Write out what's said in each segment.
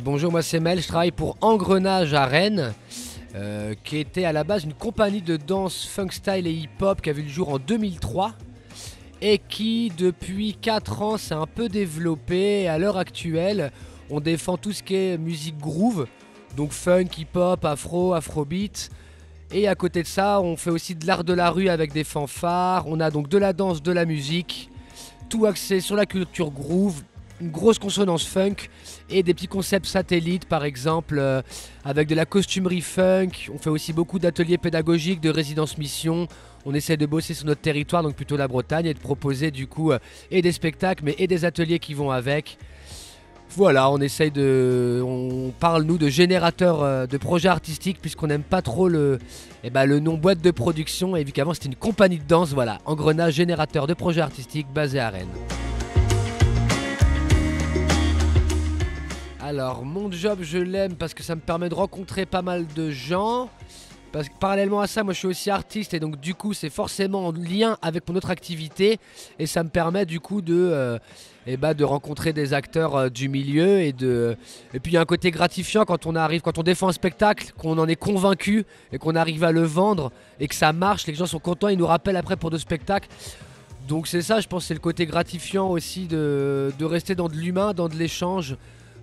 Bonjour, moi c'est Mel, je travaille pour Engrenage à Rennes, qui était à la base une compagnie de danse funk style et hip-hop qui a vu le jour en 2003 et qui depuis 4 ans s'est un peu développé. À l'heure actuelle, on défend tout ce qui est musique groove, donc funk, hip-hop, afro, afrobeat. Et à côté de ça, on fait aussi de l'art de la rue avec des fanfares, on a donc de la danse, de la musique, tout axé sur la culture groove, une grosse consonance funk et des petits concepts satellites par exemple avec de la costumerie funk. On fait aussi beaucoup d'ateliers pédagogiques, de résidences mission. On essaie de bosser sur notre territoire, donc plutôt la Bretagne, et de proposer du coup et des spectacles mais et des ateliers qui vont avec. Voilà, on parle nous de générateur de projets artistiques puisqu'on n'aime pas trop le nom boîte de production, et vu qu'avant c'était une compagnie de danse. Voilà, Engrenage, générateur de projets artistiques basé à Rennes. Alors, mon job, je l'aime parce que ça me permet de rencontrer pas mal de gens. Parce que parallèlement à ça, moi je suis aussi artiste et donc du coup c'est forcément en lien avec mon autre activité. Et ça me permet du coup de rencontrer des acteurs du milieu. Et puis il y a un côté gratifiant quand on défend un spectacle, qu'on en est convaincu et qu'on arrive à le vendre et que ça marche, les gens sont contents, ils nous rappellent après pour d'autres spectacles. Donc c'est ça, je pense, c'est le côté gratifiant aussi de rester dans de l'humain, dans de l'échange,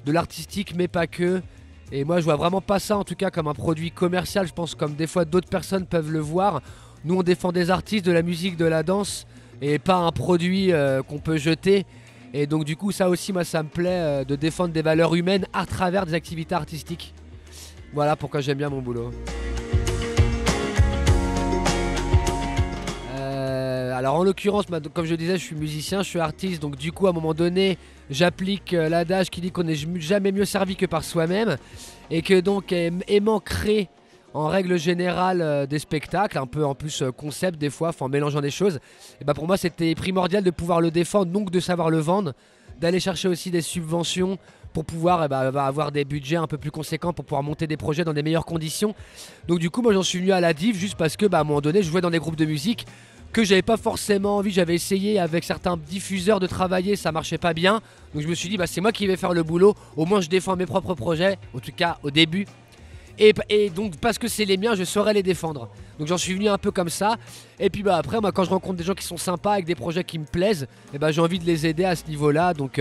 de l'artistique mais pas que. Et moi je vois vraiment pas ça en tout cas comme un produit commercial, je pense, comme des fois d'autres personnes peuvent le voir. Nous on défend des artistes, de la musique, de la danse et pas un produit qu'on peut jeter. Et donc du coup ça aussi moi ça me plaît de défendre des valeurs humaines à travers des activités artistiques. Voilà pourquoi j'aime bien mon boulot. Alors en l'occurrence, comme je disais, je suis musicien, je suis artiste, donc du coup à un moment donné, j'applique l'adage qui dit qu'on n'est jamais mieux servi que par soi-même, et que donc aimant créer en règle générale des spectacles, un peu en plus concept des fois, en mélangeant des choses, et pour moi c'était primordial de pouvoir le défendre, donc de savoir le vendre, d'aller chercher aussi des subventions pour pouvoir avoir des budgets un peu plus conséquents pour pouvoir monter des projets dans des meilleures conditions. Donc du coup moi j'en suis venu à la div juste parce que à un moment donné je jouais dans des groupes de musique que j'avais pas forcément envie. J'avais essayé avec certains diffuseurs de travailler, ça marchait pas bien. Donc je me suis dit c'est moi qui vais faire le boulot, au moins je défends mes propres projets, en tout cas au début. Et donc parce que c'est les miens, je saurais les défendre. Donc j'en suis venu un peu comme ça. Et puis après moi quand je rencontre des gens qui sont sympas avec des projets qui me plaisent, j'ai envie de les aider à ce niveau-là. Donc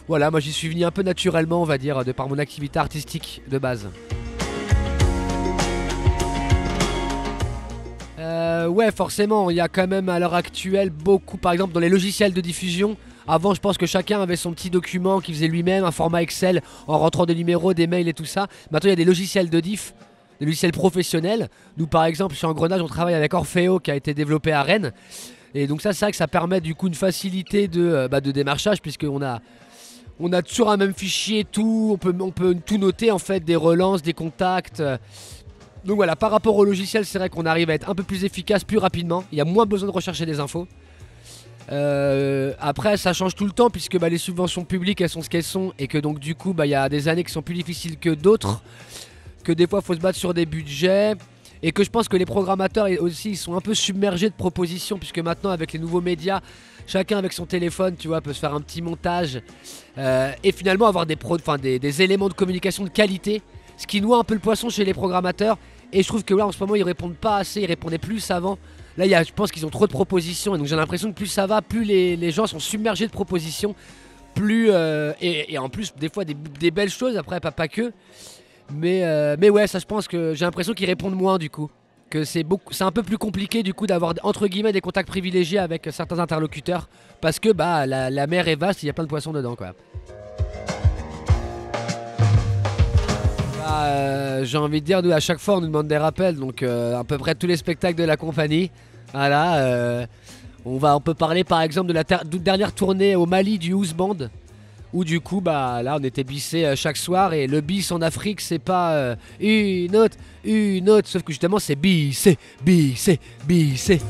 voilà, moi j'y suis venu un peu naturellement, on va dire, de par mon activité artistique de base. Ouais, forcément, il y a quand même à l'heure actuelle beaucoup, par exemple dans les logiciels de diffusion. Avant, je pense que chacun avait son petit document qu'il faisait lui-même, un format Excel en rentrant des numéros, des mails et tout ça. Maintenant, il y a des logiciels de diff, des logiciels professionnels. Nous, par exemple, chez Engrenage, on travaille avec Orfeo qui a été développé à Rennes. Et donc ça, c'est vrai que ça permet du coup une facilité de démarchage, puisqu'on a toujours un même fichier, tout, on peut tout noter en fait, des relances, des contacts. Donc voilà, par rapport au logiciel, c'est vrai qu'on arrive à être un peu plus efficace, plus rapidement. Il y a moins besoin de rechercher des infos. Après, ça change tout le temps puisque les subventions publiques, elles sont ce qu'elles sont. Et que donc du coup, il y a des années qui sont plus difficiles que d'autres. Que des fois, il faut se battre sur des budgets. Et que je pense que les programmateurs aussi, ils sont un peu submergés de propositions. Puisque maintenant, avec les nouveaux médias, chacun avec son téléphone, tu vois, peut se faire un petit montage. Et finalement, avoir des éléments de communication de qualité. Ce qui noie un peu le poisson chez les programmateurs. Et je trouve que là en ce moment ils répondent pas assez, ils répondaient plus avant. Là je pense qu'ils ont trop de propositions. Et donc j'ai l'impression que plus ça va, plus les gens sont submergés de propositions. Plus et en plus des fois des belles choses, après pas que. Mais ouais, ça je pense que j'ai l'impression qu'ils répondent moins du coup. Que c'est un peu plus compliqué du coup d'avoir entre guillemets des contacts privilégiés avec certains interlocuteurs. Parce que la mer est vaste, il y a plein de poissons dedans quoi. J'ai envie de dire, nous à chaque fois on nous demande des rappels, donc à peu près tous les spectacles de la compagnie. Voilà, on peut parler par exemple de la dernière tournée au Mali du House Band, où du coup là on était bissés chaque soir, et le bis en Afrique c'est pas une autre, sauf que justement c'est bissé, bissé, bissé.